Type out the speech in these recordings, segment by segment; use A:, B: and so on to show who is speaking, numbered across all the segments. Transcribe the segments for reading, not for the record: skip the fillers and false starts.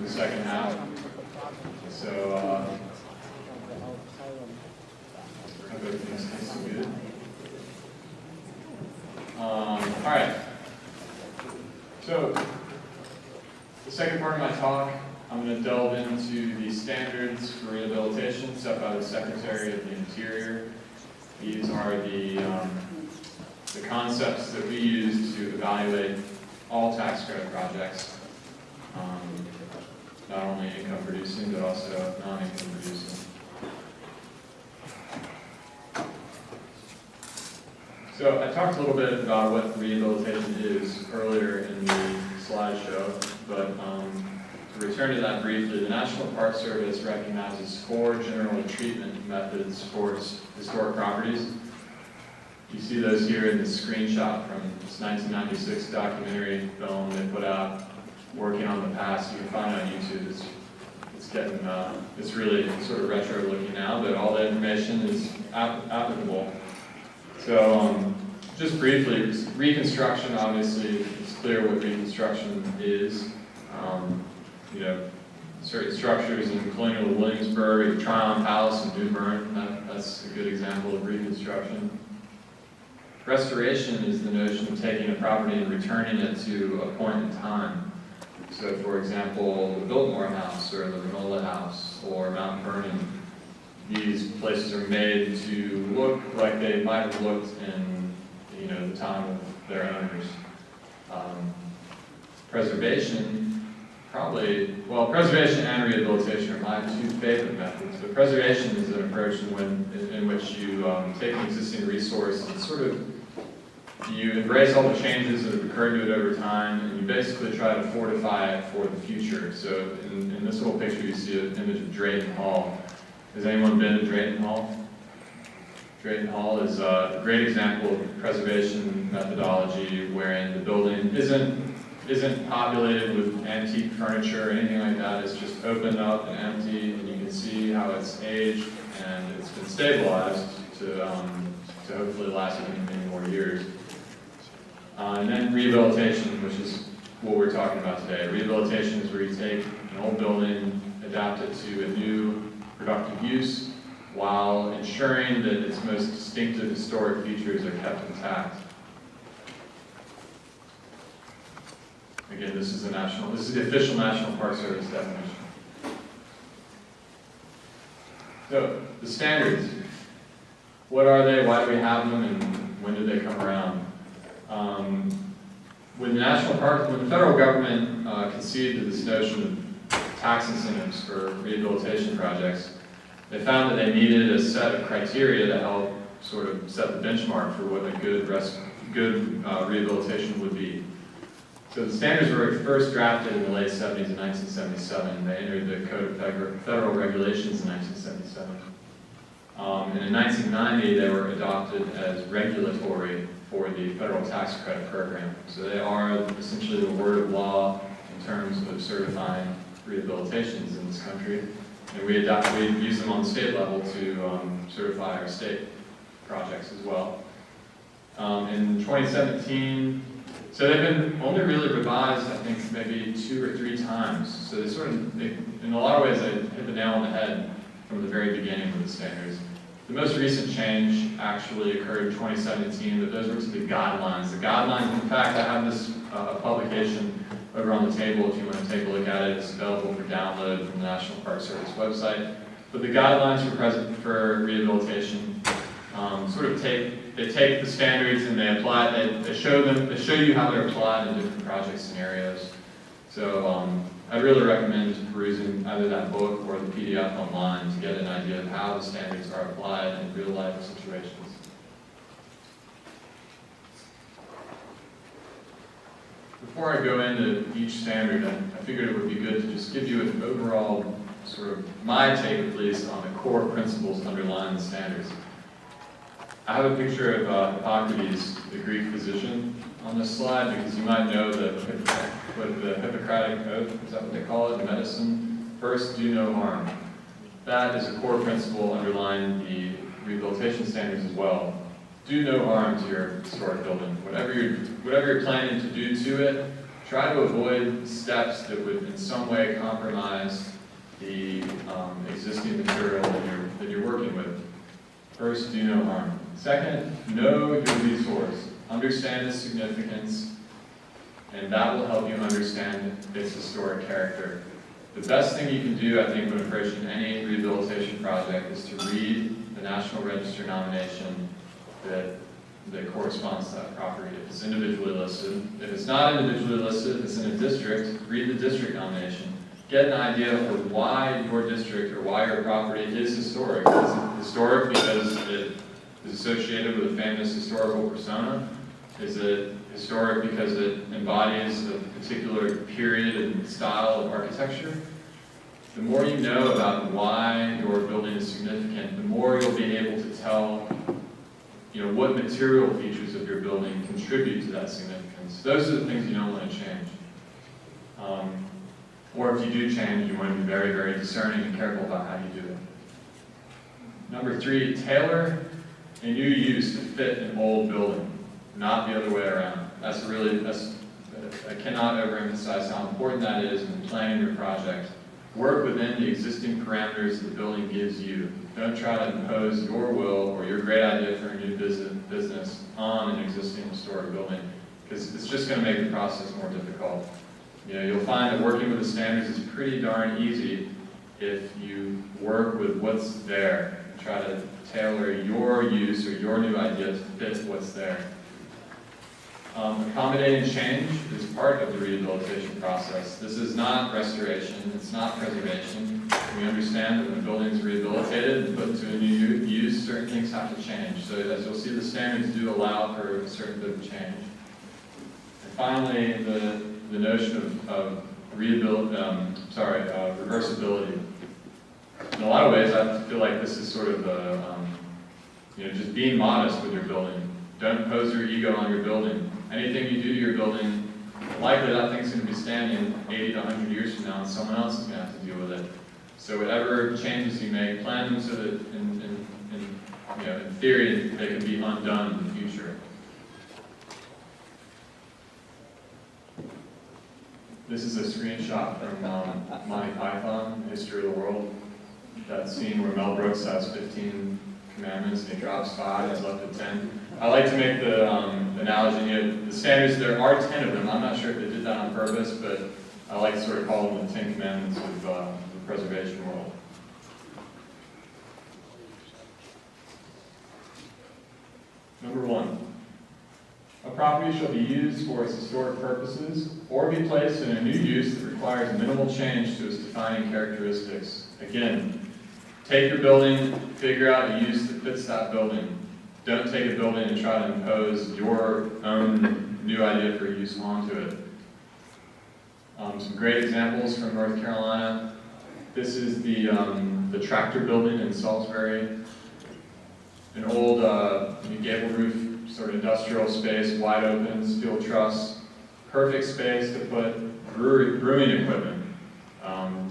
A: the second half. So, I hope everything's good. All right. So, the second part of my talk, I'm going to delve into the standards for rehabilitation set by the Secretary of the Interior. These are the concepts that we use to evaluate all tax credit projects, not only income producing, but also non-income producing. So I talked a little bit about what rehabilitation is earlier in the slideshow, but to return to that briefly, the National Park Service recognizes 4 general treatment methods for historic properties. You see those here in the screenshot from this 1996 documentary film they put out, Working on the Past. You can find it on YouTube. It's really sort of retro looking now, but all the information is applicable. So just briefly, reconstruction, obviously, it's clear what reconstruction is. Certain structures in colonial Williamsburg, Tryon Palace in New Bern, that's a good example of reconstruction. Restoration is the notion of taking a property and returning it to a point in time. So, for example, the Biltmore House or the Renola House or Mount Vernon, these places are made to look like they might have looked in, the time of their owners. Preservation, preservation and rehabilitation are my 2 favorite methods. But preservation is an approach in which you take an existing resource and you embrace all the changes that have occurred to it over time, and you basically try to fortify it for the future. So in this little picture, you see an image of Drayton Hall. Has anyone been to Drayton Hall? Drayton Hall is a great example of preservation methodology wherein the building isn't populated with antique furniture or anything like that. It's just open up and empty, and you can see how it's aged and it's been stabilized to hopefully last many more years. And then rehabilitation, which is what we're talking about today. Rehabilitation is where you take an old building, adapt it to a new productive use, while ensuring that its most distinctive historic features are kept intact. Again, this is the official National Park Service definition. So, the standards. What are they? Why do we have them? And when did they come around? When the federal government conceived of this notion of tax incentives for rehabilitation projects, they found that they needed a set of criteria to help sort of set the benchmark for what a good rehabilitation would be. So the standards were first drafted in the late 70s in 1977. They entered the Code of Federal Regulations in 1977. And in 1990, they were adopted as regulatory for the federal tax credit program. So they are essentially the word of law in terms of certifying rehabilitations in this country. And we use them on the state level to certify our state projects as well. In 2017, so they've been only really revised, I think, maybe 2 or 3 times. So in a lot of ways, they hit the nail on the head from the very beginning of the standards. The most recent change actually occurred in 2017, but those were to the guidelines. The guidelines, in fact, I have this publication over on the table if you want to take a look at it. It's available for download from the National Park Service website. But the guidelines for rehabilitation they take the standards and they apply it. They show you how they're applied in different project scenarios. So I'd really recommend perusing either that book or the PDF online to get an idea of how the standards are applied in real life situations. Before I go into each standard, I figured it would be good to just give you an overall, sort of my take at least, on the core principles underlying the standards. I have a picture of Hippocrates, the Greek physician, on this slide because you might know the Hippocratic Oath, is that what they call it, in medicine? First, do no harm. That is a core principle underlying the rehabilitation standards as well. Do no harm to your historic building. Whatever you're planning to do to it, try to avoid steps that would in some way compromise the existing material that you're working with. First, do no harm. Second, know your resource. Understand its significance, and that will help you understand its historic character. The best thing you can do, I think, when approaching any rehabilitation project is to read the National Register nomination that corresponds to that property. If it's individually listed. If it's not individually listed, if it's in a district, read the district nomination. Get an idea for why your district or why your property is historic. Is it historic because it is associated with a famous historical persona? Is it historic because it embodies a particular period and style of architecture? The more you know about why your building is significant, the more you'll be able to tell what material features of your building contribute to that significance. Those are the things you don't want to change. Or if you do change, you want to be very, very discerning and careful about how you do it. Number 3, tailor a new use to fit an old building, not the other way around. I cannot overemphasize how important that is in planning your project. Work within the existing parameters the building gives you. Don't try to impose your will or your great idea for a new business on an existing historic building, because it's just going to make the process more difficult. You'll find that working with the standards is pretty darn easy if you work with what's there and try to tailor your use or your new idea to fit what's there. Accommodating change is part of the rehabilitation process. This is not restoration, it's not preservation. We understand that when a building is rehabilitated and put into a new use, certain things have to change. So as you'll see, the standards do allow for a certain bit of change. And finally, the notion of reversibility. In a lot of ways, I feel like this is sort of just being modest with your building. Don't impose your ego on your building. Anything you do to your building, likely that thing's going to be standing 80 to 100 years from now, and someone else is going to have to deal with it. So whatever changes you make, plan them so that in theory, they can be undone in the future. This is a screenshot from Monty Python, History of the World. That scene where Mel Brooks has 15 commandments and he drops 5, he's left with 10. I like to make the analogy, the standards, there are 10 of them. I'm not sure if they did that on purpose, but I like to sort of call them the 10 commandments of the preservation world. Number 1, a property shall be used for its historic purposes or be placed in a new use that requires minimal change to its defining characteristics. Again, take your building, figure out a use that fits that building. Don't take a building and try to impose your own new idea for use onto it. Some great examples from North Carolina. This is the tractor building in Salisbury. An old gable roof, sort of industrial space, wide open, steel truss. Perfect space to put brewing equipment.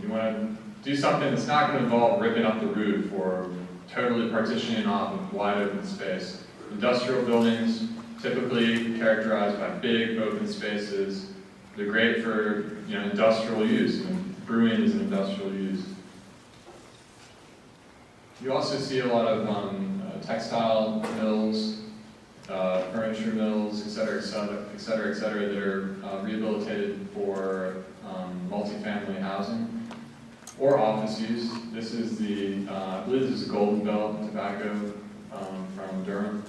A: You want to do something that's not going to involve ripping up the roof or totally partitioning off of wide open space. Industrial buildings, typically characterized by big open spaces. They're great for industrial use, and brewing is an industrial use. You also see a lot of textile mills, furniture mills, et cetera, that are rehabilitated for multifamily housing or office use. This is I believe this is Golden Belt tobacco from Durham.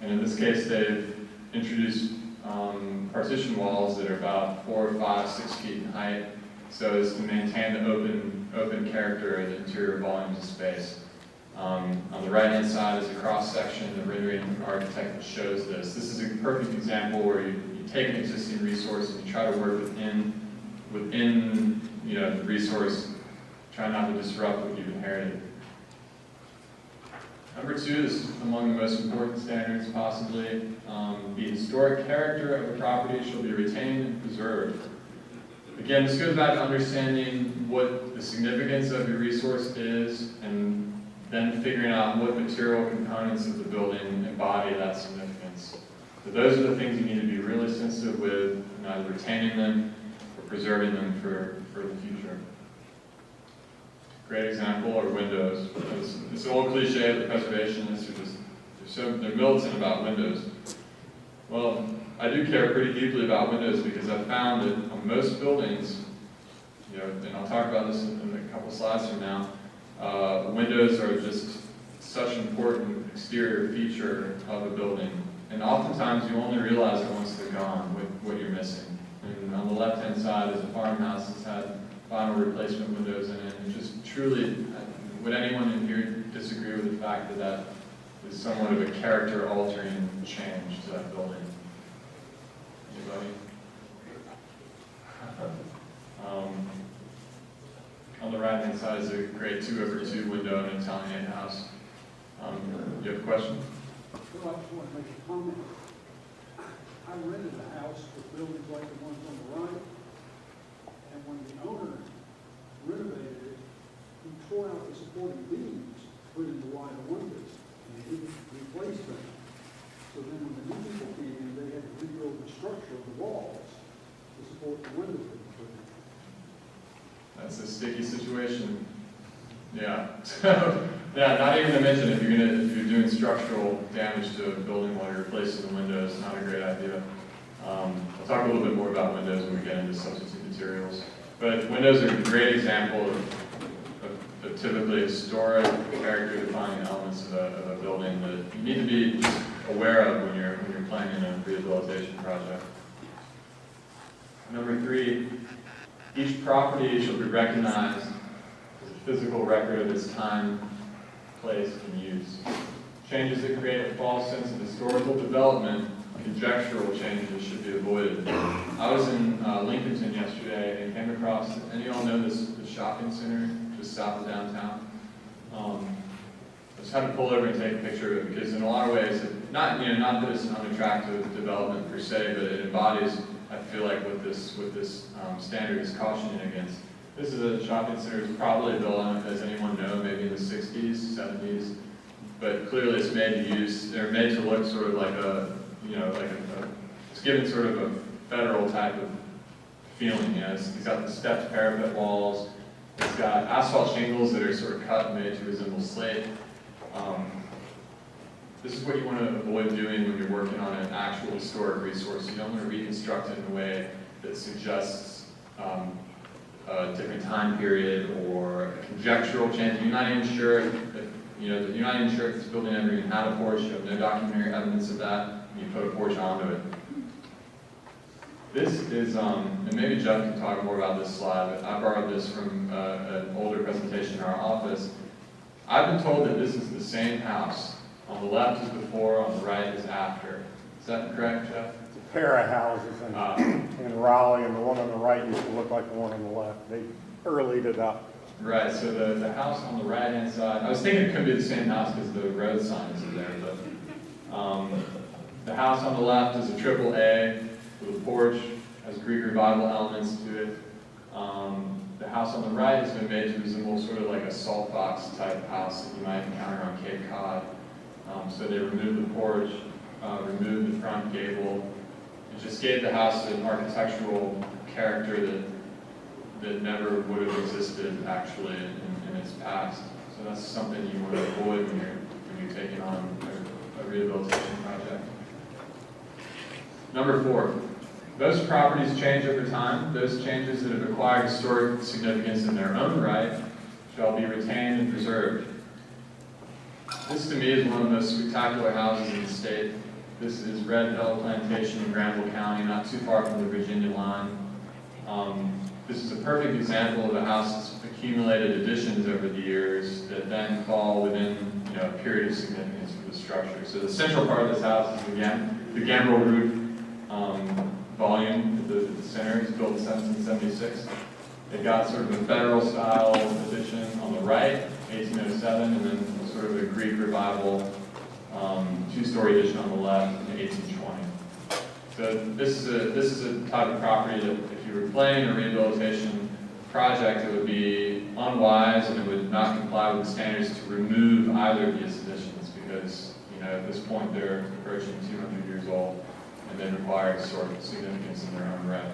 A: And in this case, they've introduced partition walls that are about 4, 5, 6 feet in height, so as to maintain the open character of the interior volumes of space. On the right-hand side is a cross-section, the rendering architect that shows this. This is a perfect example where you take an existing resource and you try to work within the resource, try not to disrupt what you've inherited. Number 2, this is among the most important standards possibly. The historic character of a property shall be retained and preserved. Again, this goes back to understanding what the significance of your resource is, and then figuring out what material components of the building embody that significance. So those are the things you need to be really sensitive with, in either retaining them or preserving them for the future. Great example are windows. It's an old cliche of the preservationists they're militant about windows. Well, I do care pretty deeply about windows because I've found that on most buildings, and I'll talk about this in a couple slides from now, windows are just such an important exterior feature of a building. And oftentimes you only realize it once they're gone, what you're missing. And on the left-hand side is a farmhouse that's had vinyl replacement windows in it. And just truly, would anyone in here disagree with the fact that that is somewhat of a character-altering change to that building? Anybody? On the right-hand side is a great 2/2 window in an Italianate house. You have a question?
B: Well, I just want to make a comment. I rented a house with buildings like the ones on the right, and when the owner renovated it, he tore out the supporting beams, put in the wider windows, and he replaced them. So then when the new people came in, they had to rebuild the structure of the walls to support the windows that were put in.
A: That's a sticky situation. Yeah. So, yeah, not even to mention if you're doing structural damage to a building while you're replacing the windows, not a great idea. I'll talk a little bit more about windows when we get into substitute materials. But windows are a great example of typically historic, character-defining elements of a building that you need to be just aware of when you're planning a rehabilitation project. Number 3, each property shall be recognized as a physical record of its time, place, and use. Changes that create a false sense of historical development, conjectural changes should be avoided. I was in Lincolnton yesterday and came across, any of y'all know this shopping center just south of downtown? I just had to pull over and take a picture of it because in a lot of ways, not that it's an unattractive development per se, but it embodies, I feel like, what this standard is cautioning against. This is a shopping center that's probably built, as anyone know, maybe in the 60s, 70s, but clearly it's made to use, they're made to look sort of like it's given sort of a federal type of feeling. It's got the stepped parapet walls, it's got asphalt shingles that are sort of cut and made to resemble slate. This is what you want to avoid doing when you're working on an actual historic resource. You don't want to reconstruct it in a way that suggests a different time period or a conjectural change. You're not even sure if you're not even sure if this building ever even had a porch. You have no documentary evidence of that. And you put a porch onto it. This is, and maybe Jeff can talk more about this slide, but I borrowed this from an older presentation in our office. I've been told that this is the same house. On the left is before, on the right is after. Is that correct, Jeff?
C: It's a pair of houses in Raleigh, and the one on the right used to look like the one on the left. They earlied it up.
A: Right, so the house on the right-hand side, I was thinking it could be the same house because the road sign isn't there, but the house on the left is a triple A with a porch, has Greek revival elements to it. The house on the right has been made to resemble sort of like a salt box type house that you might encounter on Cape Cod. So they removed the porch, removed the front gable, and just gave the house an architectural character that never would have existed actually in its past. So that's something you want to avoid when you're taking on a rehabilitation project. Number 4, most properties change over time. Those changes that have acquired historic significance in their own right shall be retained and preserved. This to me is one of the most spectacular houses in the state. This is Red Hill Plantation in Granville County, not too far from the Virginia line. This is a perfect example of a house that's accumulated additions over the years that then fall within a period of significance for the structure. So the central part of this house is the gambrel roof volume at the center. It's built in 1776. It got sort of a federal style addition on the right, 1807, and then sort of a Greek revival 2-story addition on the left in 1820. So this is a type of property that if you were planning a rehabilitation project, it would be unwise and it would not comply with the standards to remove either of these additions because, you know, at this point, they're approaching 200 years old, and they require sort of significance in their own right.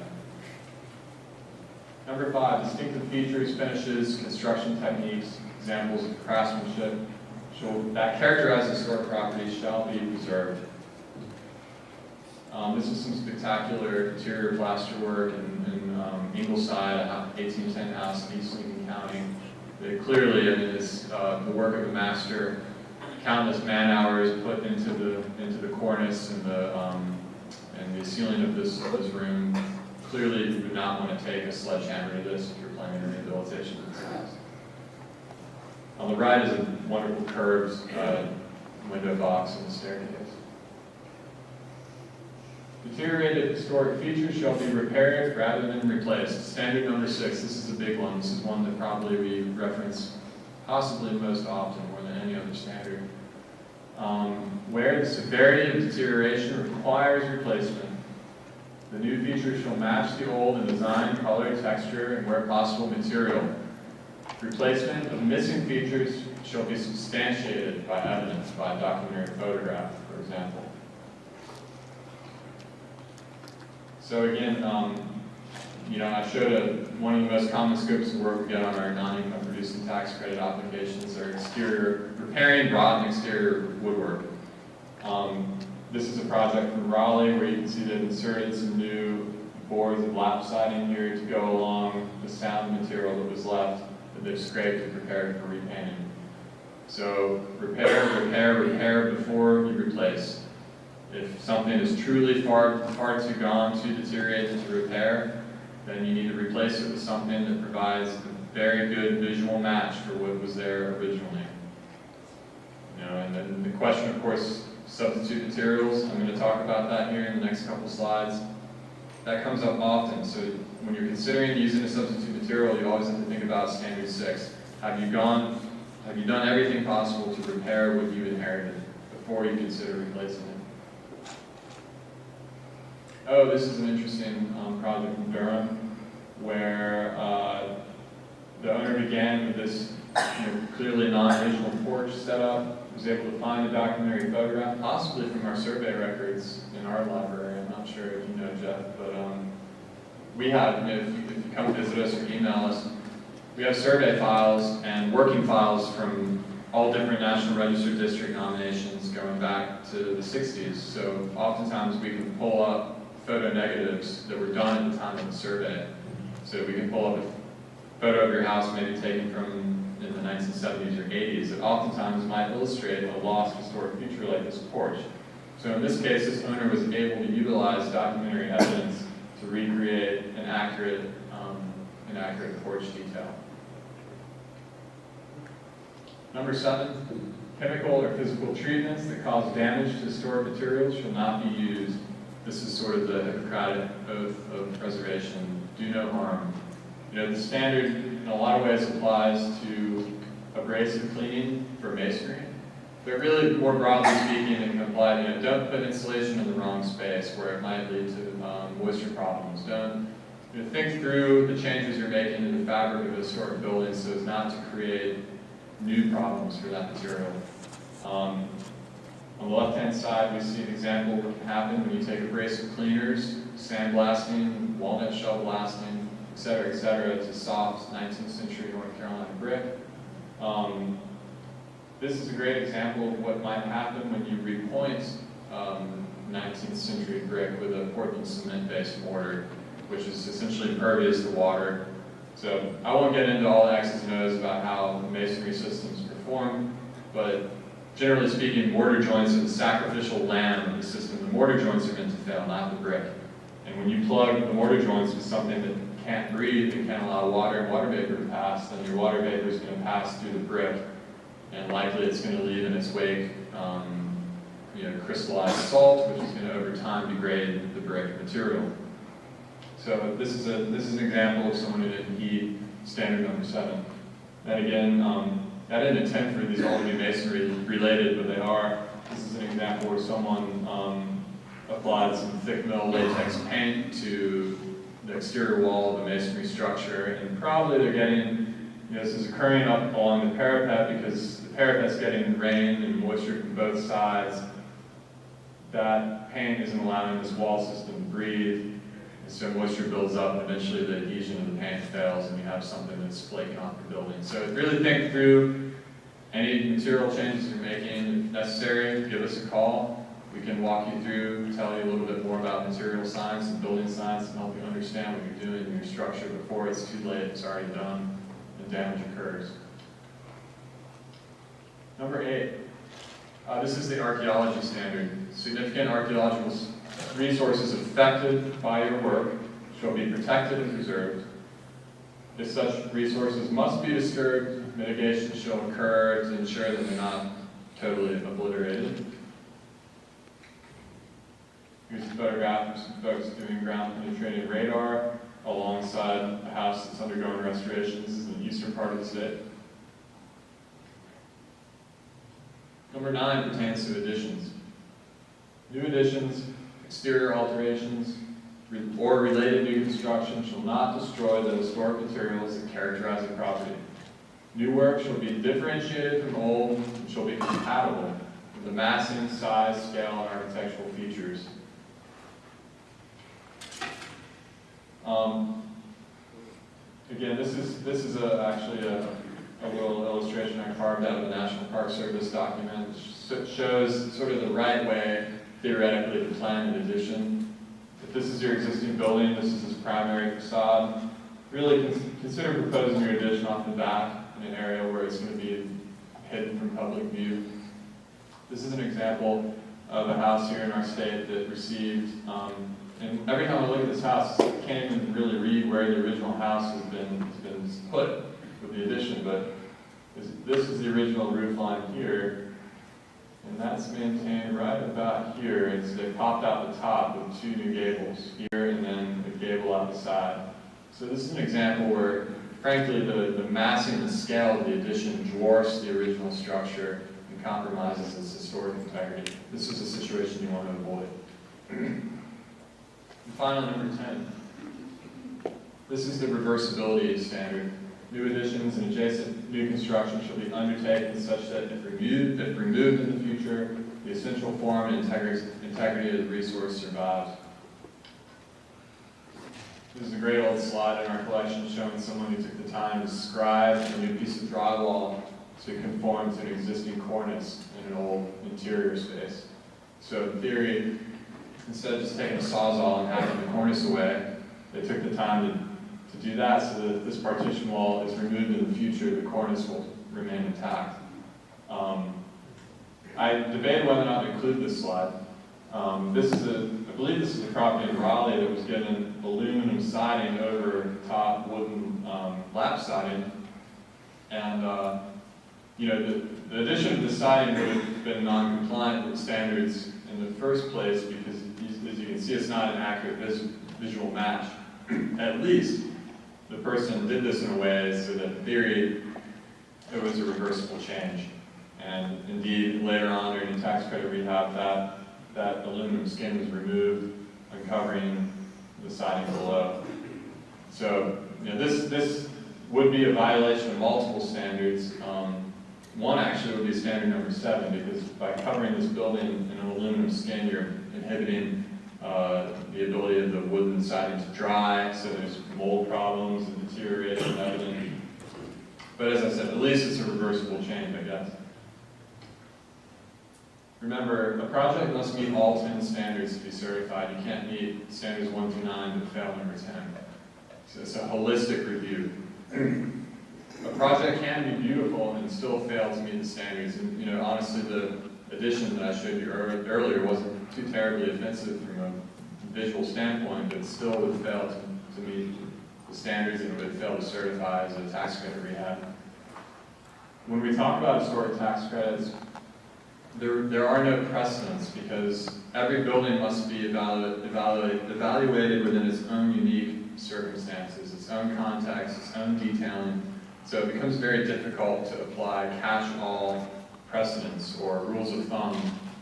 A: Number 5, distinctive features, finishes, construction techniques, examples of craftsmanship that characterize historic properties shall be preserved. This is some spectacular interior plasterwork in Ingleside, a 1810 house in East Lincoln County. That clearly, I mean, is the work of a master. Countless man hours put into the cornice and the ceiling of this room. Clearly, you would not want to take a sledgehammer to this if you're planning a rehabilitation of this house. On the right is a wonderful curved window box in the staircase. Deteriorated historic features shall be repaired rather than replaced. Standard number 6, this is a big one. This is one that probably we reference possibly most often, more than any other standard. Where the severity of deterioration requires replacement, the new features shall match the old in design, color, texture, and where possible material. Replacement of missing features shall be substantiated by evidence, by documentary photograph, for example. So again, you know, I showed one of the most common scopes of work we get on our non-income producing tax credit applications are repairing rotten exterior woodwork. This is a project from Raleigh where you can see they've inserted some new boards of lap siding here to go along the sound material that was left that they've scraped and prepared for repainting. So repair before you replace. If something is truly far too gone to deteriorate and to repair, then you need to replace it with something that provides a very good visual match for what was there originally. You know, and then the question, of course, substitute materials. I'm going to talk about that here in the next couple slides. That comes up often. So when you're considering using a substitute material, you always have to think about standard 6. Have you done everything possible to repair what you inherited before you consider replacing it? Oh, this is an interesting project in Durham where the owner began with this clearly non-visual porch setup, was able to find a documentary photograph, possibly from our survey records in our library. I'm not sure if you know Jeff, but we have, if you come visit us or email us, we have survey files and working files from all different National Register district nominations going back to the 60s. So oftentimes we can pull up photo negatives that were done at the time of the survey. So we can pull up a photo of your house maybe taken from in the 1970s or 80s that oftentimes might illustrate a lost historic feature like this porch. So in this case, this owner was able to utilize documentary evidence to recreate an accurate porch detail. Number 7, chemical or physical treatments that cause damage to historic materials shall not be used. This is sort of the Hippocratic oath of preservation. Do no harm. You know, the standard in a lot of ways applies to abrasive cleaning for masonry, but really more broadly speaking, it can apply to, don't put insulation in the wrong space where it might lead to moisture problems. Don't think through the changes you're making in the fabric of a historic building so as not to create new problems for that material. On the left-hand side, we see an example of what can happen when you take abrasive cleaners, sandblasting, walnut shell blasting, et cetera, to soft 19th century North Carolina brick. This is a great example of what might happen when you repoint 19th century brick with a Portland cement-based mortar, which is essentially impervious to water. So I won't get into all the X's and O's about how masonry systems perform, but generally speaking, mortar joints are the sacrificial lamb of the system. The mortar joints are meant to fail, not the brick. And when you plug the mortar joints with something that can't breathe and can't allow water and water vapor to pass, then your water vapor is going to pass through the brick, and likely it's going to leave in its wake crystallized salt, which is going to over time degrade the brick material. So this is an example of someone who didn't heed standard number 7. And again, I didn't intend for these all to be masonry related, but they are. This is an example where someone applied some thick metal latex paint to the exterior wall of the masonry structure, and probably they're getting, this is occurring up along the parapet because the parapet's getting rain and moisture from both sides. That paint isn't allowing this wall system to breathe, and so moisture builds up, and eventually the adhesion of the paint fails, and you have something that's flaking off the building. So really think through any material changes you're making. If necessary, give us a call. We can walk you through, tell you a little bit more about material science and building science, and help you understand what you're doing in your structure before it's too late, it's already done, and damage occurs. Number 8, this is the archaeology standard. Significant archaeological resources affected by your work shall be protected and preserved. If such resources must be disturbed, mitigation shall occur to ensure that they're not totally obliterated. Here's a photograph of some folks doing ground-penetrating radar alongside a house that's undergoing restoration. This is in the eastern part of the state. Number 9 pertains to additions. New additions, exterior alterations, or related new construction shall not destroy the historic materials that characterize the property. New work shall be differentiated from old and shall be compatible with the massing, size, scale, and architectural features. Again, this is actually a little illustration I carved out of the National Park Service document. It shows sort of the right way, theoretically, to plan an addition. If this is your existing building, this is its primary facade, really consider proposing your addition off the back in an area where it's going to be hidden from public view. This is an example of a house here in our state that received, and every time I look at this house, I can't even really read where the original house has been put with the addition, but this is the original roof line here, and that's maintained right about here. They popped out the top with 2 new gables here and then a gable out the side. So this is an example where, frankly, the massing and the scale of the addition dwarfs the original structure and compromises its historic integrity. This is a situation you want to avoid. And finally, number 10. This is the reversibility standard. New additions and adjacent new construction shall be undertaken such that if removed in the future, the essential form and integrity of the resource survives. This is a great old slide in our collection showing someone who took the time to scribe a new piece of drywall to conform to an existing cornice in an old interior space. So in theory, instead of just taking a Sawzall and hacking the cornice away, they took the time to do that so that if this partition wall is removed in the future, the cornice will remain intact. I debated whether or not to include this slide. I believe this is a property in Raleigh that was given aluminum siding over top wooden lap siding. And the addition of the siding would have been non-compliant with standards in the first place because, as you can see, it's not an accurate visual match. At least the person did this in a way so that in theory it was a reversible change. And indeed, later on during the tax credit rehab, that aluminum skin was removed, uncovering the siding below. So this would be a violation of multiple standards. One actually would be standard number 7, because by covering this building in an aluminum skin, you're inhibiting the ability of the wooden siding to dry, so there's mold problems and deterioration evident. But as I said, at least it's a reversible change, I guess. Remember, a project must meet all 10 standards to be certified. You can't meet standards 1 through 9 but fail number 10. So it's a holistic review. A project can be beautiful and still fail to meet the standards. And honestly, the addition that I showed you earlier wasn't too terribly offensive from a visual standpoint, but it still would fail to meet the standards and it would fail to certify as a tax credit rehab. When we talk about historic tax credits, there are no precedents because every building must be evaluated within its own unique circumstances, its own context, its own detailing. So it becomes very difficult to apply catch-all precedents or rules of thumb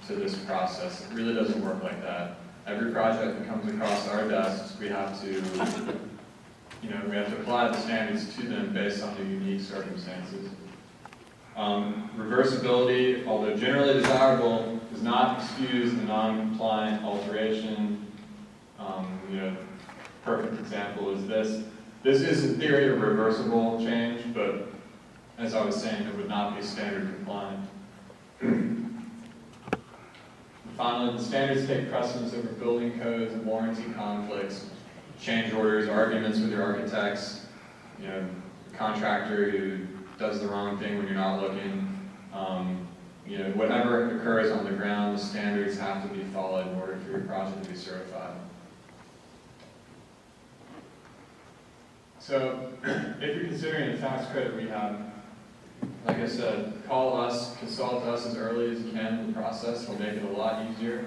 A: to this process. It really doesn't work like that. Every project that comes across our desks, we have to apply the standards to them based on the unique circumstances. Reversibility, although generally desirable, does not excuse the non-compliant alteration. Perfect example is this. This is in theory a reversible change, but as I was saying, it would not be standard compliant. Finally, the standards take precedence over building codes, warranty conflicts, change orders, arguments with your architects, a contractor who does the wrong thing when you're not looking. Whatever occurs on the ground, the standards have to be followed in order for your project to be certified. So, if you're considering a tax credit rehab, like I said, call us, consult us as early as you can in the process. We'll make it a lot easier.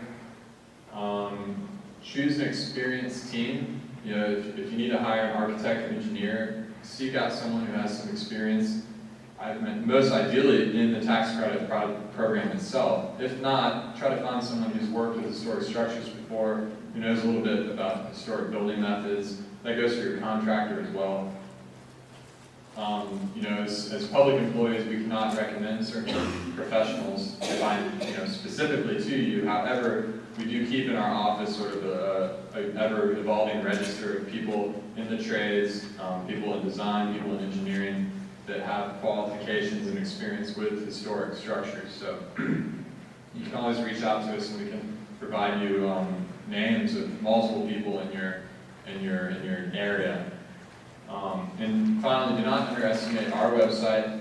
A: Choose an experienced team. If you need to hire an architect or engineer, seek out someone who has some experience. Most ideally in the tax credit program itself. If not, try to find someone who's worked with historic structures before, who knows a little bit about historic building methods. That goes for your contractor as well. As public employees, we cannot recommend certain professionals to find, specifically to you. However, we do keep in our office sort of a ever-evolving register of people in the trades, people in design, people in engineering that have qualifications and experience with historic structures. So you can always reach out to us, and we can provide you names of multiple people in your area. And finally, do not underestimate our website.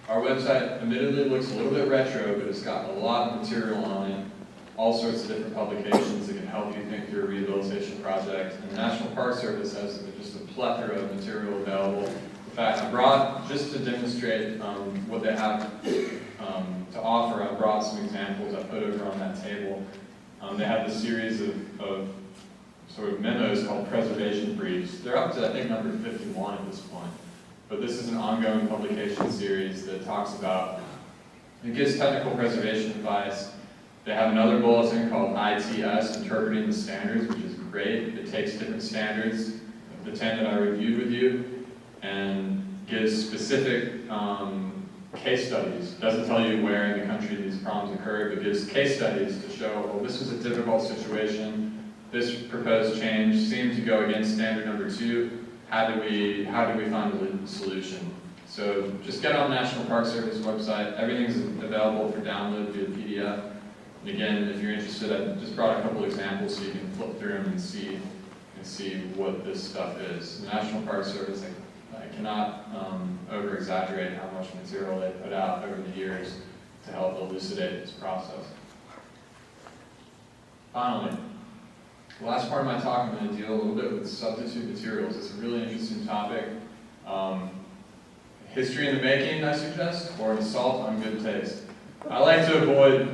A: Our website admittedly looks a little bit retro, but it's got a lot of material on it, all sorts of different publications that can help you think through a rehabilitation project. And the National Park Service has just a plethora of material available. In fact, I brought, just to demonstrate what they have to offer, I brought some examples I put over on that table. They have this series of sort of memos called preservation briefs. They're up to, I think, number 51 at this point. But this is an ongoing publication series that talks about, it gives technical preservation advice. They have another bulletin called ITS, Interpreting the Standards, which is great. It takes different standards, the 10 that I reviewed with you, and gives specific case studies. It doesn't tell you where in the country these problems occurred, but gives case studies to show, well, this was a difficult situation. This proposed change seemed to go against standard number 2. How do we find a solution? So just get on the National Park Service website. Everything's available for download via PDF. And again, if you're interested, I just brought a couple examples so you can flip through them and see what this stuff is. The National Park Service, I cannot over-exaggerate how much material they put out over the years to help elucidate this process. Finally, the last part of my talk, I'm going to deal a little bit with substitute materials. It's a really interesting topic. History in the making, I suggest, or an assault on good taste. I like to avoid,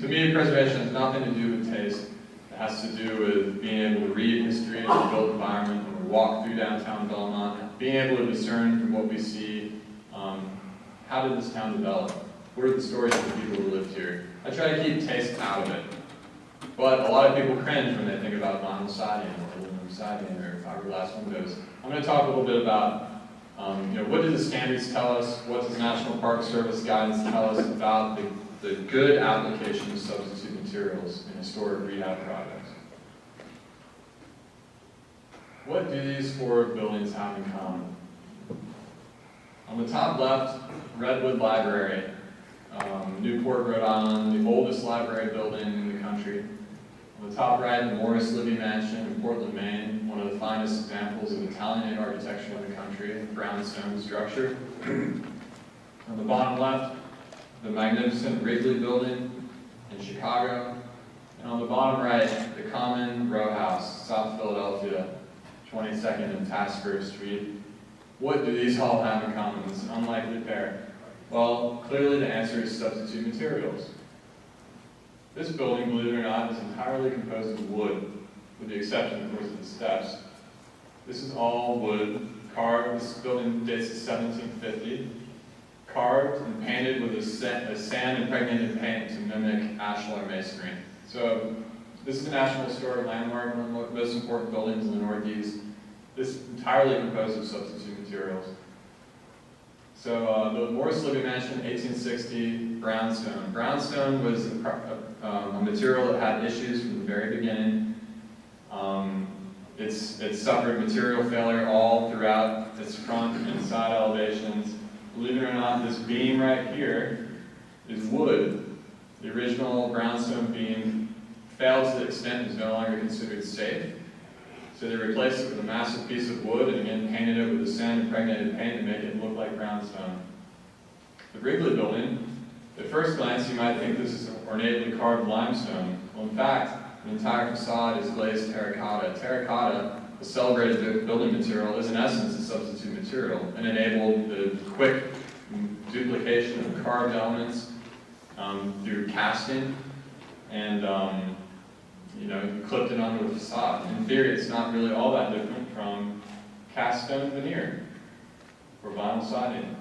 A: to me, preservation has nothing to do with taste. It has to do with being able to read history in a built environment, when we walk through downtown Belmont, being able to discern from what we see, how did this town develop? What are the stories of the people who lived here? I try to keep taste out of it. But a lot of people cringe when they think about vinyl siding or aluminum siding or fiberglass windows. I'm going to talk a little bit about what do the standards tell us? What does National Park Service guidance tell us about the good application of substitute materials in historic rehab projects? What do these 4 buildings have in common? On the top left, Redwood Library, Newport, Rhode Island, the oldest library building in the country. On the top right, the Morris Libby Mansion in Portland, Maine, one of the finest examples of Italianate architecture in the country, brownstone structure. On the bottom left, the magnificent Wrigley Building in Chicago. And on the bottom right, the Common Row House, South Philadelphia, 22nd and Tasker Street. What do these all have in common? It's an unlikely pair. Well, clearly the answer is substitute materials. This building, believe it or not, is entirely composed of wood, with the exception, of course, of the steps. This is all wood, carved. This building dates to 1750. Carved and painted with a sand-impregnated paint to mimic ashlar masonry. So, this is a National Historic Landmark, one of the most important buildings in the Northeast. This is entirely composed of substitute materials. So the Morris Libby Mansion, 1860, brownstone. Brownstone was a material that had issues from the very beginning. It suffered material failure all throughout its front and side elevations. Believe it or not, this beam right here is wood. The original brownstone beam failed to the extent it was no longer considered safe. So they replaced it with a massive piece of wood and again painted it with a sand-impregnated paint to make it look like brownstone. The Wrigley Building, at first glance you might think this is ornately carved limestone. Well, in fact, the entire facade is glazed terracotta. Terracotta, a celebrated building material, is in essence a substitute material and enabled the quick duplication of carved elements through casting and you clipped it onto a facade. In theory, it's not really all that different from cast stone veneer or vinyl siding.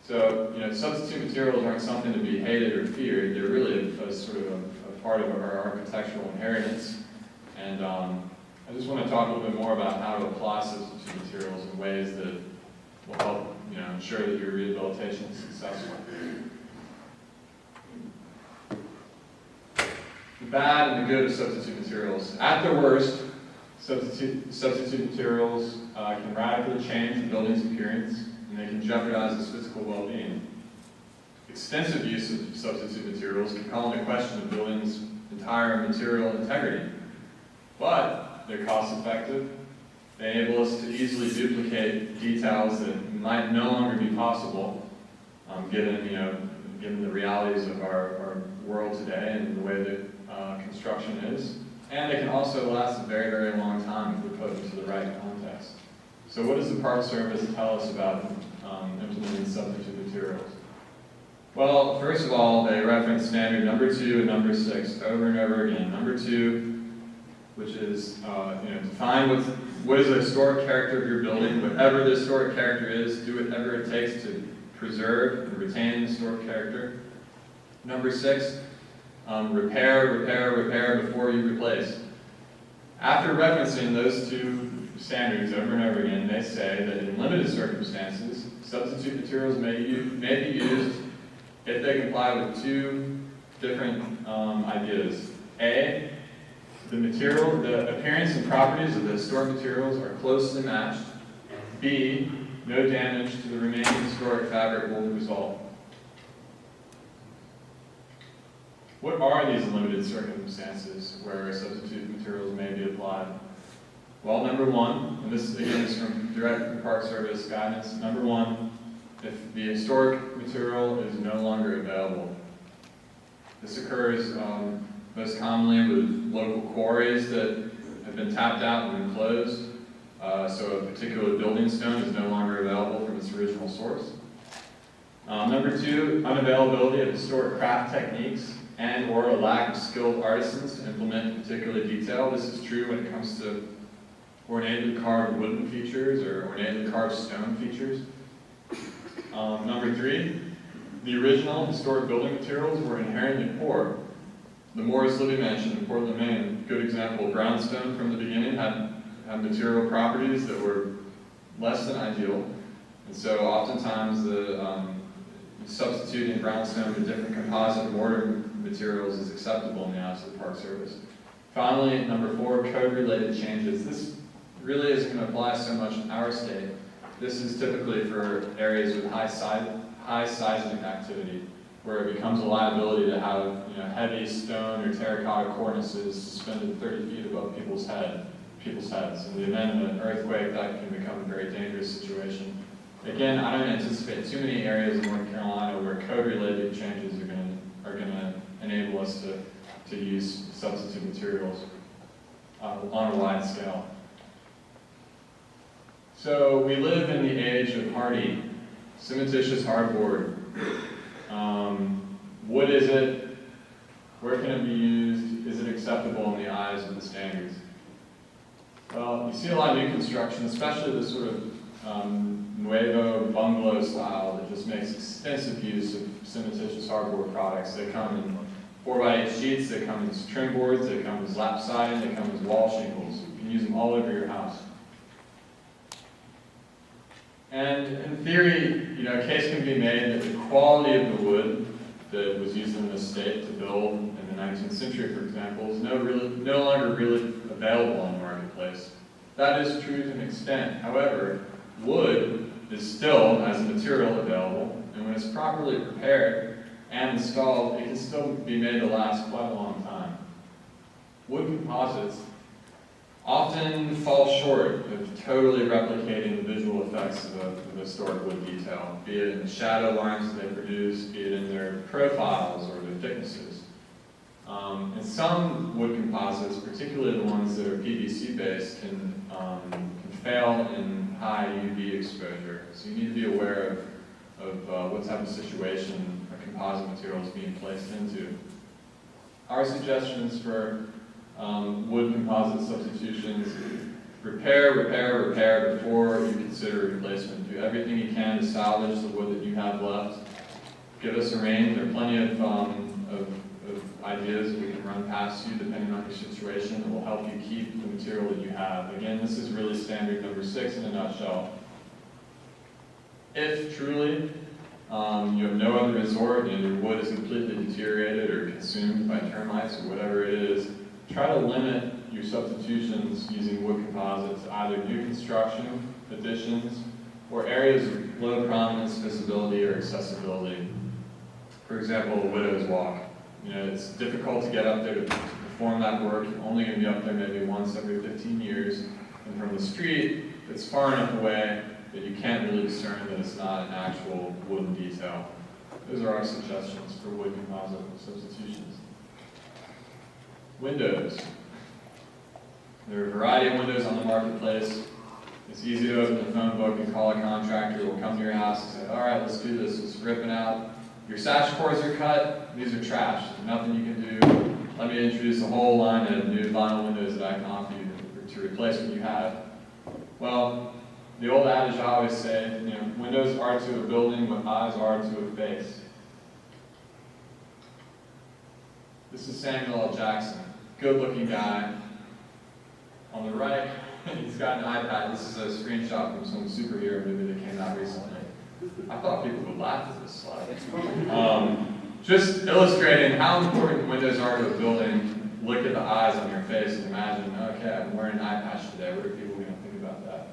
A: So, substitute materials aren't something to be hated or feared. They're really a sort of a part of our architectural inheritance. And I just want to talk a little bit more about how to apply substitute materials in ways that will help, ensure that your rehabilitation is successful. The bad and the good of substitute materials. At their worst, substitute materials can radically change the building's appearance, and they can jeopardize its physical well-being. Extensive use of substitute materials can call into question the building's entire material integrity. But they're cost-effective. They enable us to easily duplicate details that might no longer be possible, given the realities of our world today and the way that construction is. And they can also last a very, very long time if they're put into the right context. So what does the Park Service tell us about implementing substitute materials? Well, first of all, they reference standard number 2 and number 6 over and over again. Number 2, which is define what is the historic character of your building. Whatever the historic character is, do whatever it takes to preserve and retain the historic character. Number 6, repair before you replace. After referencing those two standards over and over again, they say that in limited circumstances, substitute materials may be used if they comply with 2 different ideas. A, the appearance and properties of the historic materials are closely matched. B, no damage to the remaining historic fabric will result. What are these limited circumstances where substitute materials may be applied? Well, number 1, and this again is direct from Park Service guidance. Number 1, if the historic material is no longer available. This occurs most commonly with local quarries that have been tapped out and closed, so a particular building stone is no longer available from its original source. Number 2, unavailability of historic craft techniques and or a lack of skilled artisans to implement particular detail. This is true when it comes to ornately carved wooden features or ornately carved stone features. Number 3, the original historic building materials were inherently poor. The Morris Libby Mansion in Portland, Maine, good example. Brownstone from the beginning had material properties that were less than ideal, and so oftentimes the substituting brownstone with different composite mortar materials is acceptable in the eyes of the Park Service. Finally, number 4, code-related changes. This really isn't going to apply so much in our state. This is typically for areas with high seismic activity, where it becomes a liability to have heavy stone or terracotta cornices suspended 30 feet above people's heads. In the event of an earthquake, that can become a very dangerous situation. Again, I don't anticipate too many areas in North Carolina where code-related changes are going to enable us to use substitute materials on a wide scale. So we live in the age of hardy, cementitious hardboard. What is it? Where can it be used? Is it acceptable in the eyes of the standards? Well, you see a lot of new construction, especially the sort of nuevo bungalow style that just makes extensive use of cementitious hardboard products. They come in 4x8 sheets, they come as trim boards, they come as lap siding, they come as wall shingles. You can use them all over your house. And in theory, a case can be made that the quality of the wood that was used in this state to build in the 19th century, for example, is no longer really available on the marketplace. That is true to an extent. However, wood is still, as a material, available, and when it's properly prepared and installed, it can still be made to last quite a long time. Wood composites often fall short of totally replicating the visual effects of a historic wood detail, be it in the shadow lines that they produce, be it in their profiles or their thicknesses. And some wood composites, particularly the ones that are PVC-based, can fail in high UV exposure. So you need to be aware of what type of situation a composite material is being placed into. Our suggestions for wood composite substitutions: repair before you consider replacement. Do everything you can to salvage the wood that you have left. Give us a range. There are plenty of ideas we can run past you depending on your situation that will help you keep the material that you have. Again, this is really standard number 6 in a nutshell. If truly you have no other resort and your wood is completely deteriorated or consumed by termites or whatever it is, try to limit your substitutions using wood composites to either new construction, additions, or areas of low prominence, visibility, or accessibility. For example, a widow's walk. It's difficult to get up there to perform that work. You're only going to be up there maybe once every 15 years. And from the street, it's far enough away that you can't really discern that it's not an actual wooden detail. Those are our suggestions for wood composite substitutions. Windows. There are a variety of windows on the marketplace. It's easy to open the phone book and call a contractor who will come to your house and say, all right, let's do this. Let's rip it out. Your sash cores are cut. These are trash. There's nothing you can do. Let me introduce a whole line of new vinyl windows that I can offer you to replace what you have. Well, the old adage I always say, windows are to a building what eyes are to a face. This is Samuel L. Jackson, good-looking guy. On the right, he's got an iPad. This is a screenshot from some superhero movie that came out recently. I thought people would laugh at this slide. Just illustrating how important windows are to a building. Look at the eyes on your face and imagine, okay, I'm wearing an eye patch today. What are people going to think about that?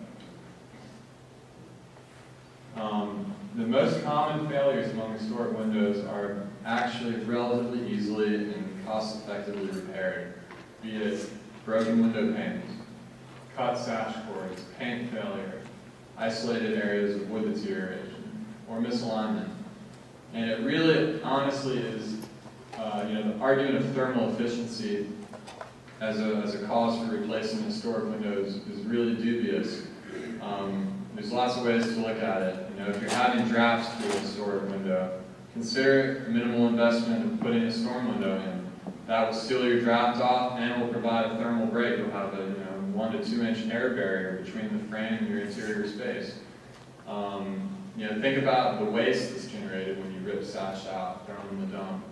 A: The most common failures among historic windows are actually relatively easily and cost-effectively repaired, be it broken window panes, cut sash cords, paint failure, isolated areas of wood deterioration, or misalignment. And it really, honestly, is the argument of thermal efficiency as a cause for replacing historic windows is really dubious. There's lots of ways to look at it. If you're having drafts through a historic window, consider a minimal investment of putting a storm window in. That will seal your draft off and will provide a thermal break. You'll have a 1 to 2 inch air barrier between the frame and your interior space. Think about the waste that's generated when you rip sash out, throw them in the dump.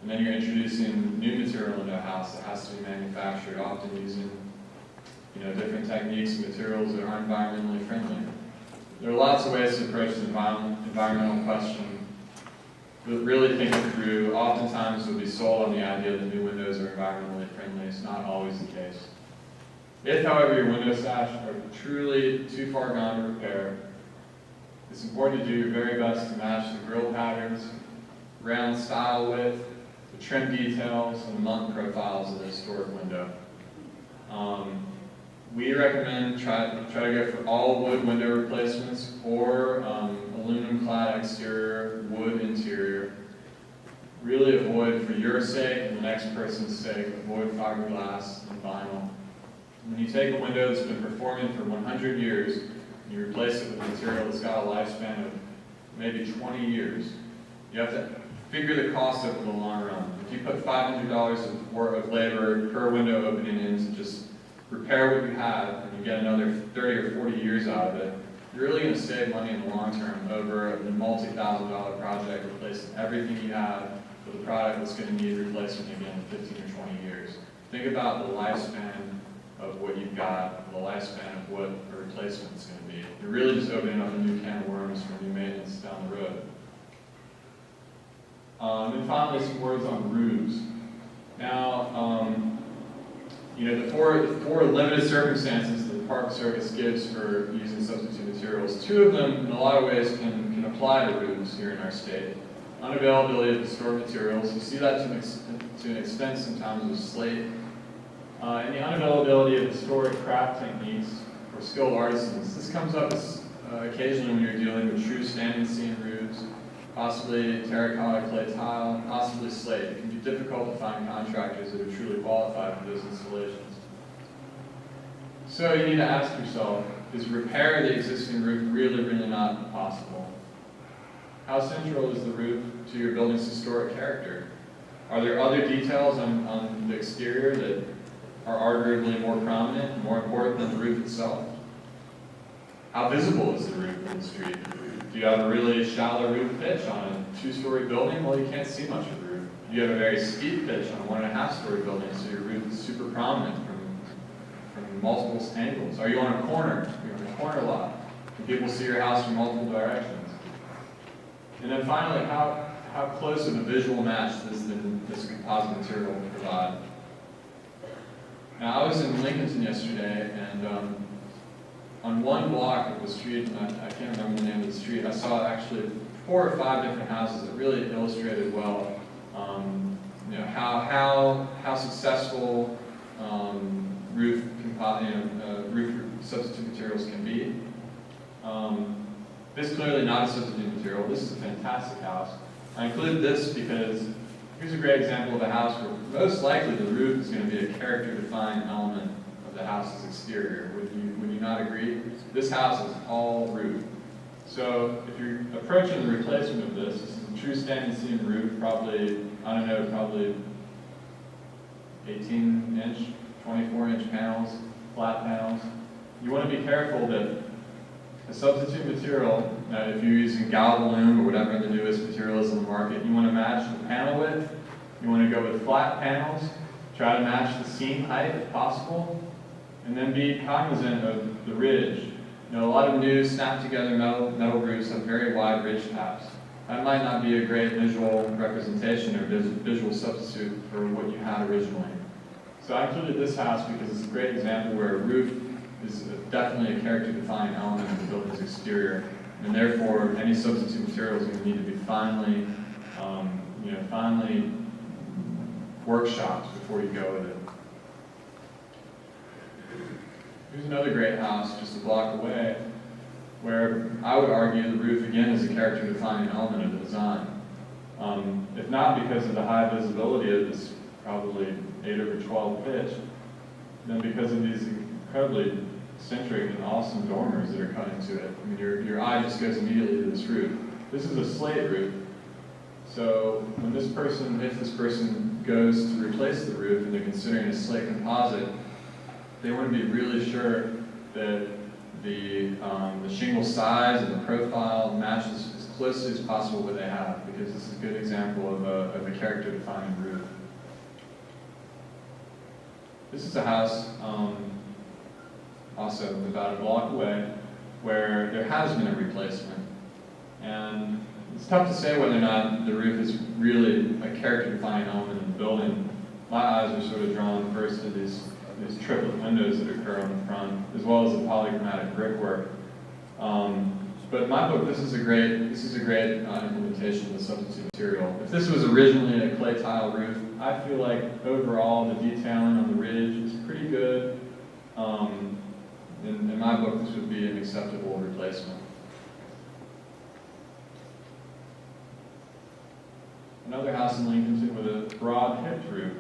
A: And then you're introducing new material into a house that has to be manufactured, often using different techniques and materials that aren't environmentally friendly. There are lots of ways to approach the environmental question, but really think it through. Oftentimes you'll be sold on the idea that new windows are environmentally friendly. It's not always the case. If, however, your window sash are truly too far gone to repair, it's important to do your very best to match the grille patterns, round style width, the trim details, and the month profiles of the historic window. We recommend try to go for all wood window replacements or aluminum clad exterior, wood interior. Really avoid, for your sake and the next person's sake, avoid fiberglass and vinyl. When you take a window that's been performing for 100 years and you replace it with material that's got a lifespan of maybe 20 years, you have to figure the cost over the long run. If you put $500 of labor per window opening in to just repair what you have and you get another 30 or 40 years out of it, you're really going to save money in the long term over a multi-$1,000 project replacing everything you have with a product that's going to need replacement again in 15 or 20 years. Think about the lifespan of what you've got, the lifespan of what a replacement's going to be. You're really just opening up a new can of worms for new maintenance down the road. And finally, some words on roofs. Now, the four limited circumstances that the Park Service gives for using substitute materials, two of them, in a lot of ways, can apply to roofs here in our state. Unavailability of historic materials. You see that to an extent sometimes with slate. And the unavailability of historic craft techniques for skilled artisans. This comes up occasionally when you're dealing with true standing seam roofs, possibly terracotta clay tile, possibly slate. It can be difficult to find contractors that are truly qualified for those installations. So you need to ask yourself, is repair the existing roof really not possible? How central is the roof to your building's historic character? Are there other details on the exterior that are arguably more prominent and more important than the roof itself? How visible is the roof from the street? Do you have a really shallow roof pitch on a 2-story building? Well, you can't see much of the roof. Do you have a very steep pitch on a 1.5-story building, so your roof is super prominent from multiple angles? Are you on a corner? You're on a corner lot. Can people see your house from multiple directions? And then finally, how close of a visual match does this composite material provide? Now, I was in Lincolnton yesterday, and on one block of the street, and I can't remember the name of the street, I saw actually 4 or 5 different houses that really illustrated well how successful roof substitute materials can be. This is clearly not a substitute material. This is a fantastic house. I included this because here's a great example of a house where most likely the roof is going to be a character-defining element of the house's exterior. Would you not agree? This house is all roof. So if you're approaching the replacement of this is a true standing seam roof, probably 18-inch, 24-inch panels, flat panels. You want to be careful that a substitute material, if you're using Galvalume or whatever the newest material is on the market, you want to match the panel width. You want to go with flat panels. Try to match the seam height if possible. And then be cognizant of the ridge. A lot of new snap-together metal roofs have very wide ridge taps. That might not be a great visual representation or visual substitute for what you had originally. So I included this house because it's a great example where a roof is definitely a character-defining element of the building's exterior, and therefore any substitute material is going to need to be finely workshopped before you go with it. Here's another great house just a block away, where I would argue the roof again is a character-defining element of the design. If not because of the high visibility of this probably 8/12 pitch, then because of these incredibly eccentric and awesome dormers that are cut into it. I mean, your eye just goes immediately to this roof. This is a slate roof, so when if this person goes to replace the roof and they're considering a slate composite, they want to be really sure that the shingle size and the profile matches as closely as possible what they have, because this is a good example of a character-defining roof. This is a house also about a block away where there has been a replacement. And it's tough to say whether or not the roof is really a character-defining element in the building. My eyes are sort of drawn first to these triplet windows that occur on the front, as well as the polychromatic brickwork. But in my book, this is a great implementation of the substitute material. If this was originally a clay tile roof, I feel like overall the detailing on the ridge is pretty good. In my book, this would be an acceptable replacement. Another house in Lincolnton with a broad hipped roof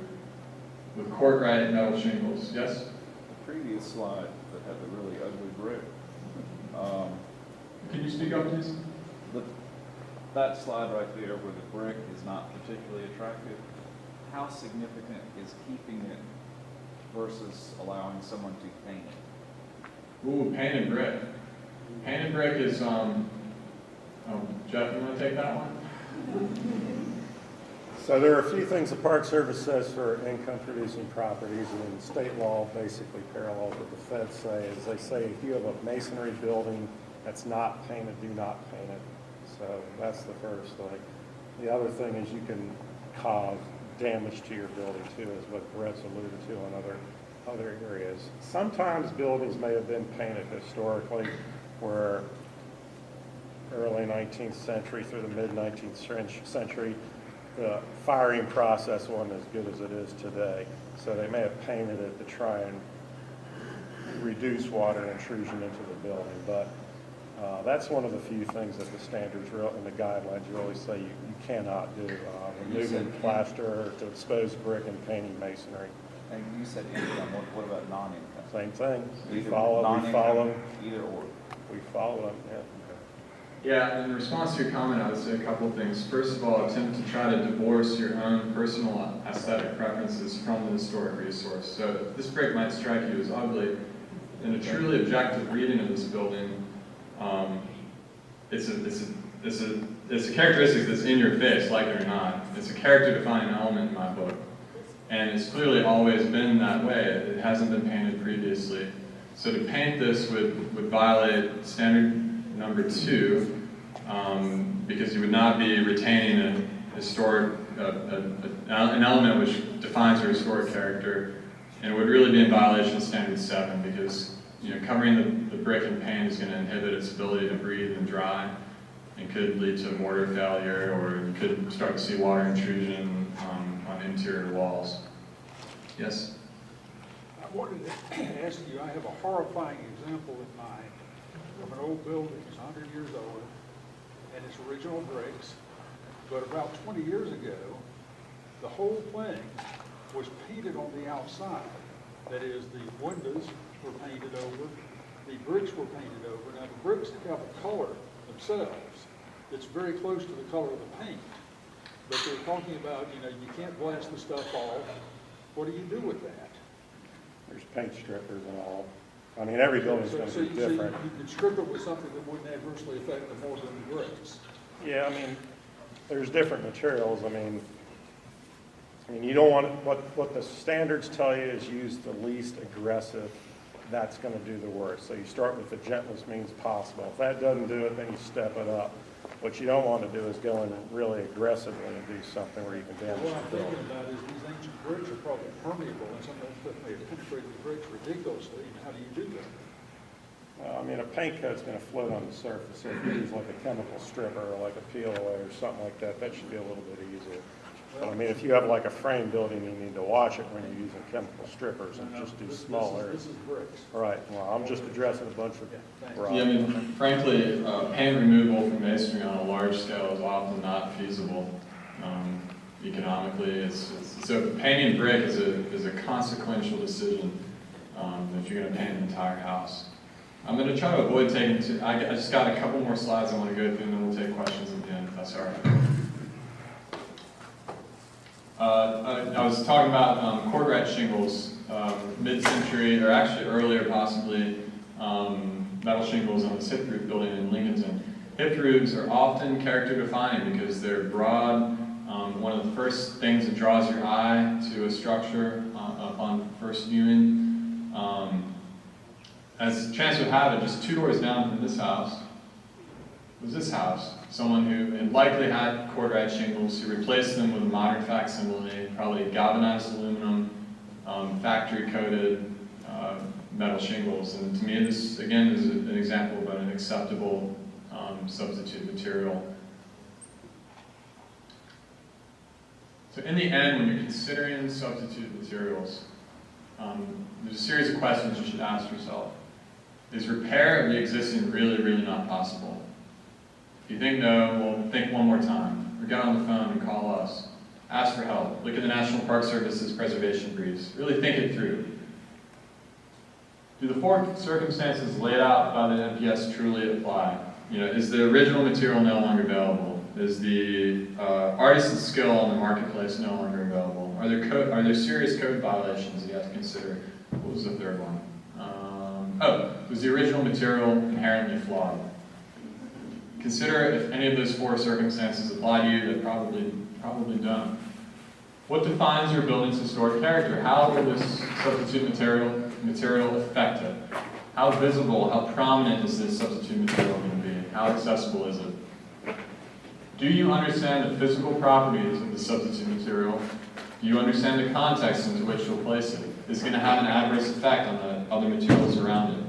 A: with Courtright metal shingles. Yes?
D: The previous slide that had the really ugly brick.
A: Can you speak up, please?
D: That slide right there where the brick is not particularly attractive, how significant is keeping it versus allowing someone to paint it?
A: Ooh, painted brick. Painted brick is, Jeff, you want to take that one?
C: So there are a few things the Park Service says for income-producing properties, and state law basically parallels what the feds say, is they say if you have a masonry building that's not painted, do not paint it. So that's the first thing. The other thing is you can cause damage to your building too, is what Brett's alluded to on other areas. Sometimes buildings may have been painted historically, where early 19th century through the mid-19th century, the firing process wasn't as good as it is today. So they may have painted it to try and reduce water intrusion into the building. But that's one of the few things that the standards and the guidelines really say you cannot do. Removing plaster to expose brick and painting masonry.
D: And you said income, what about non-income?
C: Same thing. We
D: Either
C: follow,
D: non-income, Either or.
C: we follow them, yeah.
A: Yeah, in response to your comment, I would say a couple of things. First of all, attempt to try to divorce your own personal aesthetic preferences from the historic resource. So this brick might strike you as ugly. In a truly objective reading of this building, it's a characteristic that's in your face, like it or not. It's a character-defining element in my book. And it's clearly always been that way. It hasn't been painted previously. So to paint this would violate standard number 2, because you would not be retaining a historic, an element which defines your historic character, and it would really be in violation of standard 7, because covering the brick and paint is going to inhibit its ability to breathe and dry, and could lead to mortar failure, or you could start to see water intrusion on interior walls. Yes?
B: I wanted to ask you, I have a horrifying example in mind of an old building, it's 100 years old, and it's original bricks, but about 20 years ago, the whole thing was painted on the outside. That is, the windows were painted over, the bricks were painted over. Now, the bricks have a color themselves that's very close to the color of the paint, but they're talking about, you can't blast the stuff off. What do you do with that?
C: There's paint strippers and all. I mean, every building's going to be different.
B: So you could strip it with something that wouldn't adversely affect the mortar and the bricks.
C: Yeah, I mean, there's different materials. I mean, you don't want, what the standards tell you is use the least aggressive. That's going to do the worst. So you start with the gentlest means possible. If that doesn't do it, then you step it up. What you don't want to do is go in really aggressively and do something where you can damage
B: What I'm
C: the building.
B: thinking about is these ancient bricks are probably permeable, and some of them stuff may have penetrated the bricks ridiculously. How do you do that?
C: I mean, a paint coat's going to float on the surface. So if you use like a chemical stripper or like a peel away or something like that, that should be a little bit easier. But I mean, if you have like a frame building, you need to watch it when you're using chemical strippers and just do small areas.
B: This is bricks.
C: Right, well, I'm just addressing a bunch of rocks.
A: Yeah, I mean, frankly, paint removal from masonry on a large scale is often not feasible economically. So painting brick is a consequential decision if you're going to paint an entire house. I'm going to try to avoid taking I just got a couple more slides I want to go through, and then we'll take questions at the end, if that's all right. I was talking about Cordrat shingles, mid-century, or actually earlier possibly, metal shingles on this hip roof building in Lincolnton. Hip roofs are often character defining because they're broad. One of the first things that draws your eye to a structure upon first viewing. As chance would have it, just 2 doors down from this house was this house. Someone who had likely had Cordrat shingles, who replaced them with a modern facsimile, probably galvanized aluminum, factory-coated metal shingles. And to me, this, again, is an example of an acceptable substitute material. So in the end, when you're considering substitute materials, there's a series of questions you should ask yourself. Is repair of the existing really, really not possible? If you think no, well, think one more time. Or get on the phone and call us. Ask for help. Look at the National Park Service's preservation briefs. Really think it through. Do the 4 circumstances laid out by the NPS truly apply? Is the original material no longer available? Is the artisan's skill on the marketplace no longer available? Are there serious code violations you have to consider? What was the third one? Was the original material inherently flawed? Consider if any of those 4 circumstances apply to you. That probably don't. What defines your building's historic character? How will this substitute material affect it? How visible, how prominent is this substitute material going to be? How accessible is it? Do you understand the physical properties of the substitute material? Do you understand the context into which you'll place it? Is it going to have an adverse effect on the other materials around it?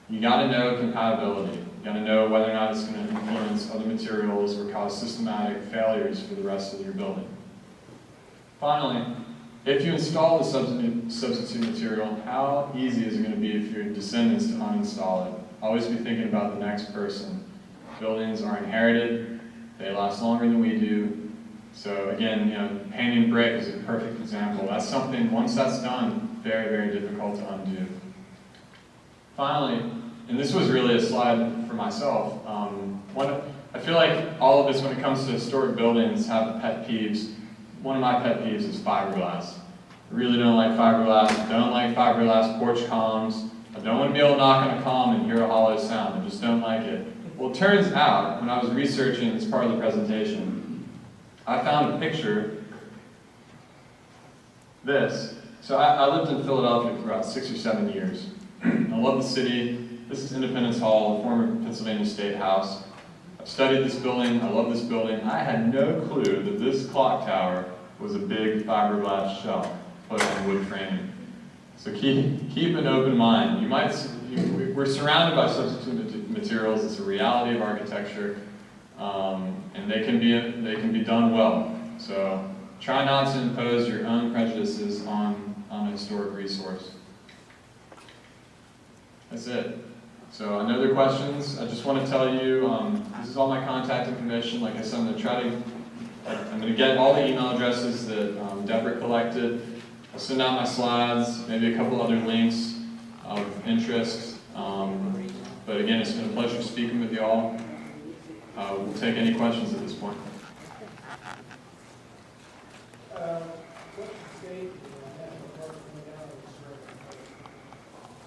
A: You got to know compatibility. You got to know whether or not it's going to influence other materials or cause systematic failures for the rest of your building. Finally, if you install the substitute material, how easy is it going to be for your descendants to uninstall it? Always be thinking about the next person. Buildings are inherited. They last longer than we do. So again, painting brick is a perfect example. That's something, once that's done, very, very difficult to undo. Finally, and this was really a slide for myself, I feel like all of us, when it comes to historic buildings, have pet peeves. One of my pet peeves is fiberglass. I really don't like fiberglass. I don't like fiberglass porch columns. I don't want to be able to knock on a column and hear a hollow sound. I just don't like it. Well, it turns out, when I was researching as part of the presentation, I found a picture. This. So I lived in Philadelphia for about 6 or 7 years. I love the city. This is Independence Hall, the former Pennsylvania State House. I've studied this building. I love this building. I had no clue that this clock tower was a big fiberglass shell put on wood framing. So keep an open mind. We're surrounded by substitute materials. It's a reality of architecture, and they can be done well. So try not to impose your own prejudices on a historic resource. That's it. So any other questions? I just want to tell you, this is all my contact information. Like I said, I'm going to get all the email addresses that Deborah collected. I'll send out my slides, maybe a couple other links of interest. But again, it's been a pleasure speaking with you all. We'll take any questions at this point.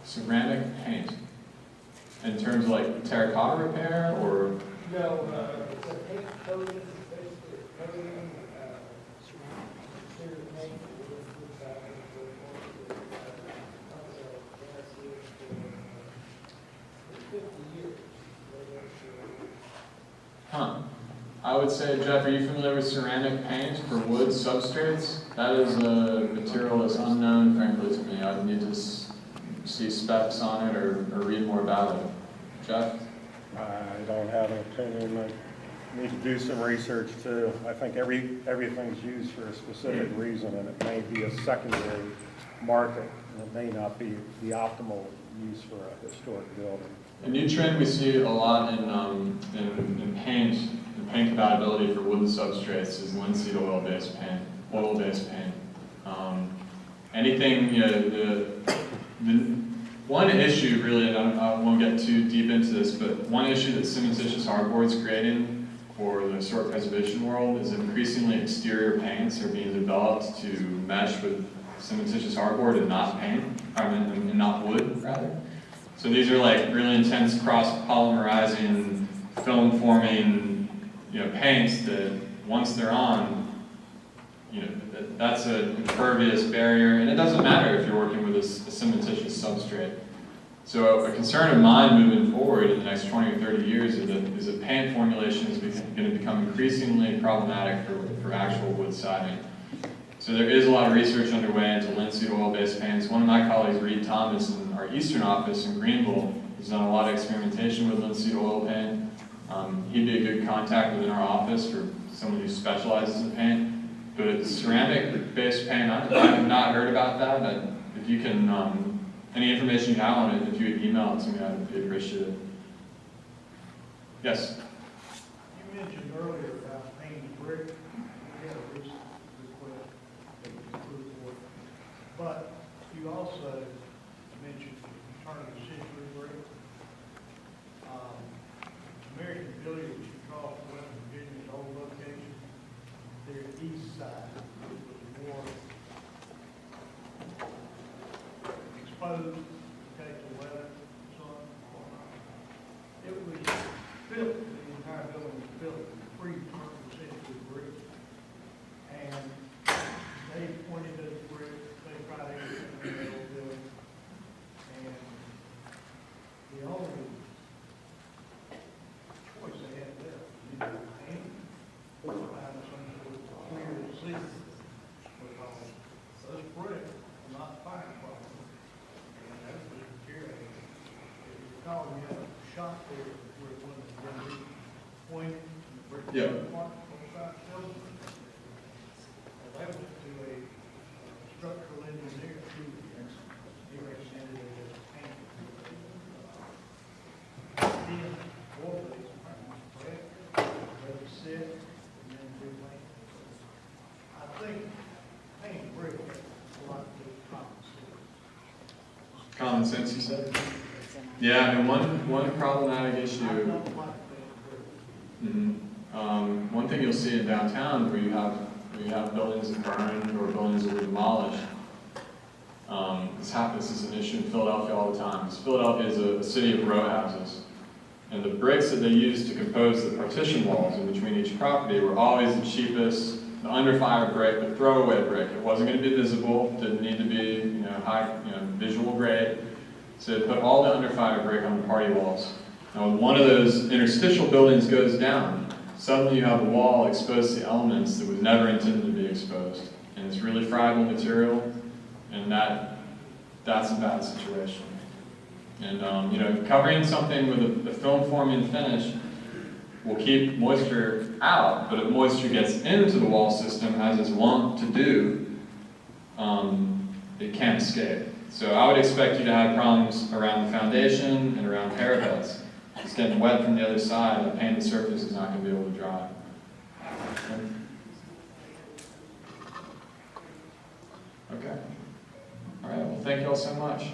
A: Ceramic paint. In terms of like terracotta repair, or?
E: No, it's a paint coating, basically a coating, exterior paint, for 50 years.
A: Huh. I would say, Jeff, are you familiar with ceramic paint for wood substrates? That is a material that's unknown, frankly, to me. I need to see specs on it or read more about it. Jeff?
C: I don't have an opinion. I need to do some research too. I think everything's used for a specific reason, and it may be a secondary market, and it may not be the optimal use for a historic building.
A: A new trend we see a lot in paint compatibility for wooden substrates is linseed oil-based paint, anything, the one issue really, and I won't get too deep into this, but one issue that cementitious hardboard is creating for the historic preservation world is increasingly exterior paints are being developed to mesh with cementitious hardboard and not paint, and not wood, rather. So these are like really intense cross-polymerizing, film-forming, paints that once they're on, that's an impervious barrier, and it doesn't matter if you're working with a cementitious substrate. So a concern of mine moving forward in the next 20 or 30 years is that paint formulation is going to become increasingly problematic for actual wood siding. So there is a lot of research underway into linseed oil-based paints. One of my colleagues, Reed Thomas, in our Eastern office in Greenville, has done a lot of experimentation with linseed oil paint. He'd be a good contact within our office for someone who specializes in paint. But ceramic-based paint, I have not heard about that. If you can, any information you have on it, if you would email it to me, I'd be appreciative. Yes?
B: You mentioned earlier about painting brick. We had a recent request that was approved for. But you also mentioned turn-of-the-century brick. American Village across West Virginia's old location, their east side was more exposed to the weather, sun, whatnot. It was built, the entire building was built with pre-turn-of-the-century brick. And
F: does brick, they tried everything in the old building. And the only choice they had left, you know, paint, or find some sort of clear seal. Because those brick are not fire problem. And that's the deteriorating. If you recall, we had a shop there where it wasn't going to be pointed, and the brick.
A: Yeah.
F: Part on the side of the building. And they went to a structural engineer who, he recommended it as paint. Then, four of these, correct, let it sit, and then do paint. I think paint brick has a lot to do with common sense.
A: Common sense, you said? Yeah, I mean, one problematic
F: I
A: issue.
F: don't like paint brick.
A: One thing you'll see in downtown where you have buildings that burned or buildings that were demolished. This is an issue in Philadelphia all the time. Because Philadelphia is a city of row houses. And the bricks that they used to compose the partition walls in between each property were always the cheapest, the under fire brick, the throwaway brick. It wasn't going to be visible, didn't need to be high, visual grade. So they put all the under fire brick on the party walls. Now when one of those interstitial buildings goes down, suddenly you have a wall exposed to elements that was never intended to be exposed. And it's really friable material, and that's a bad situation. And covering something with a film forming finish will keep moisture out, but if moisture gets into the wall system, as it's wont to do, it can't escape. So I would expect you to have problems around the foundation and around parapets. It's getting wet from the other side, and the painted surface is not going to be able to dry. Okay. All right, well, thank you all so much.